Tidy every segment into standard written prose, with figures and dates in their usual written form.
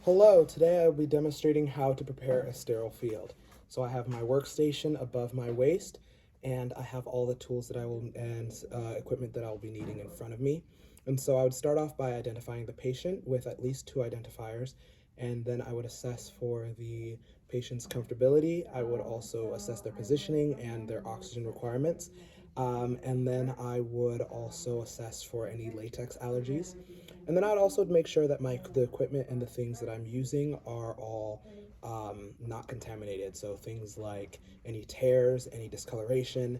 Hello, today I will be demonstrating how to prepare a sterile field. So I have my workstation above my waist, and I have all the tools that I will and equipment that I will be needing in front of me. And so I would start off by identifying the patient with at least 2 identifiers, and then I would assess for the patient's comfortability. I would also assess their positioning and their oxygen requirements. And then I would also assess for any latex allergies. And then I'd also make sure that the equipment and the things that I'm using are all not contaminated. So things like any tears, any discoloration,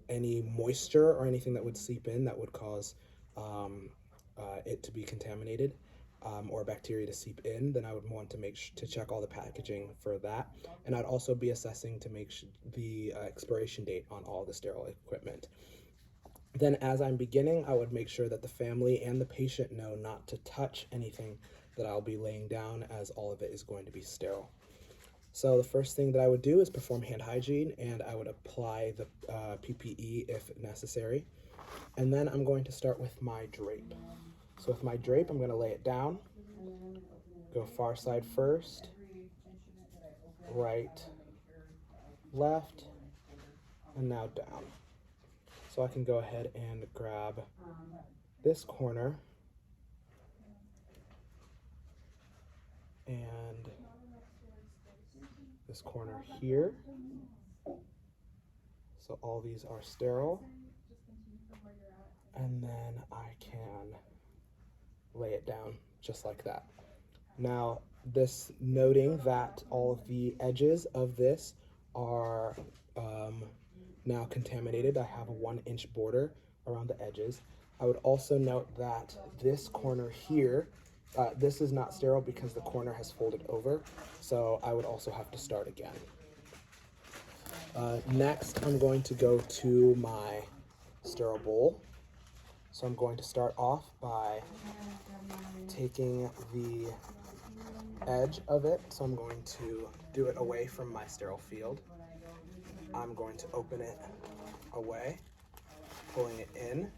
any moisture or anything that would seep in that would cause it to be contaminated. Or bacteria to seep in, then I would want to to check all the packaging for that. And I'd also be assessing to make the expiration date on all the sterile equipment. Then as I'm beginning, I would make sure that the family and the patient know not to touch anything that I'll be laying down, as all of it is going to be sterile. So the first thing that I would do is perform hand hygiene, and I would apply the PPE if necessary. And then I'm going to start with my drape. So with my drape, I'm going to lay it down, go far side first, right, left, and now down. So I can go ahead and grab this corner and this corner here. So all these are sterile. And then I can lay it down just like that. Now, this noting that all of the edges of this are now contaminated. I have a 1-inch border around the edges. I would also note that this corner here, this is not sterile because the corner has folded over, so I would also have to start again. Next, I'm going to go to my sterile bowl. So I'm going to start off by taking the edge of it. So I'm going to do it away from my sterile field. I'm going to open it away, pulling it in.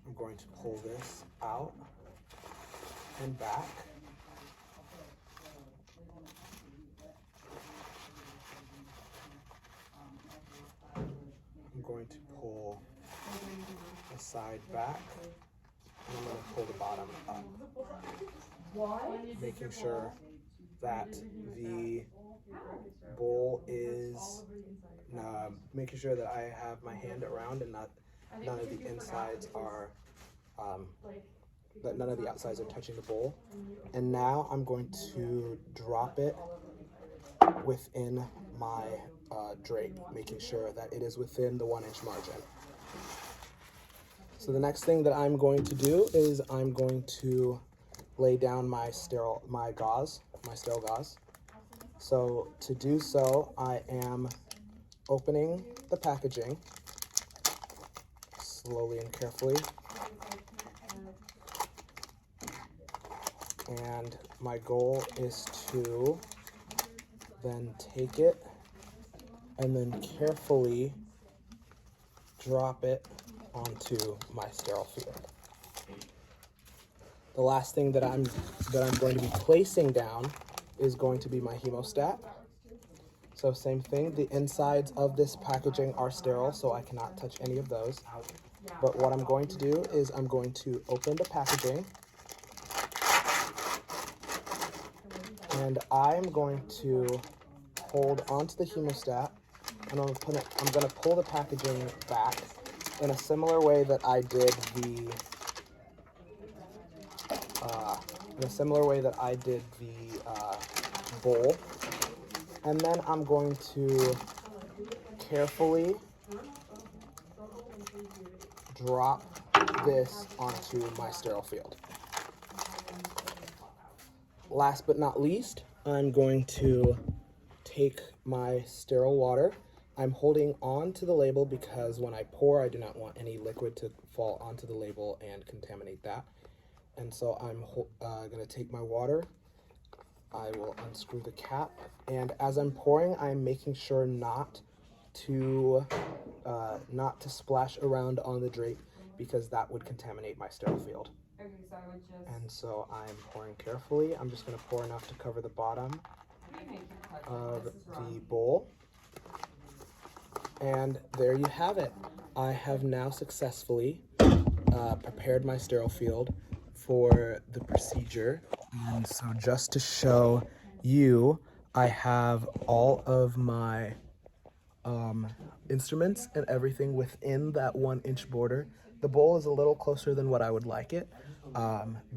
I'm going to pull this out and back. I'm going to pull the side back, and I'm going to pull the bottom up, making sure that the bowl is, making sure that I have my hand around and none of the insides are, that none of the outsides are touching the bowl. And now I'm going to drop it within my drape, making sure that it is within the 1-inch margin. So the next thing that I'm going to do is I'm going to lay down my sterile gauze. So to do so, I am opening the packaging slowly and carefully. And my goal is to then take it and then carefully drop it onto my sterile field. The last thing that I'm going to be placing down is going to be my hemostat. So same thing, the insides of this packaging are sterile, so I cannot touch any of those. But what I'm going to do is I'm going to open the packaging, and I'm going to hold onto the hemostat, and I'm going to pull the packaging back in a similar way that I did the bowl. And then I'm going to carefully drop this onto my sterile field. Last but not least, I'm going to take my sterile water. I'm holding on to the label because when I pour, I do not want any liquid to fall onto the label and contaminate that. And so I'm going to take my water. I will unscrew the cap, and as I'm pouring, I'm making sure not to splash around on the drape, because that would contaminate my sterile field. Okay, so I would just... And so I'm pouring carefully. I'm just going to pour enough to cover the bottom of the bowl. And there you have it. I have now successfully prepared my sterile field for the procedure. And so just to show you, I have all of my instruments and everything within that 1-inch border. The bowl is a little closer than what I would like it,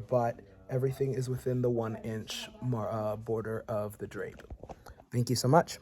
but everything is within the 1-inch border of the drape. Thank you so much.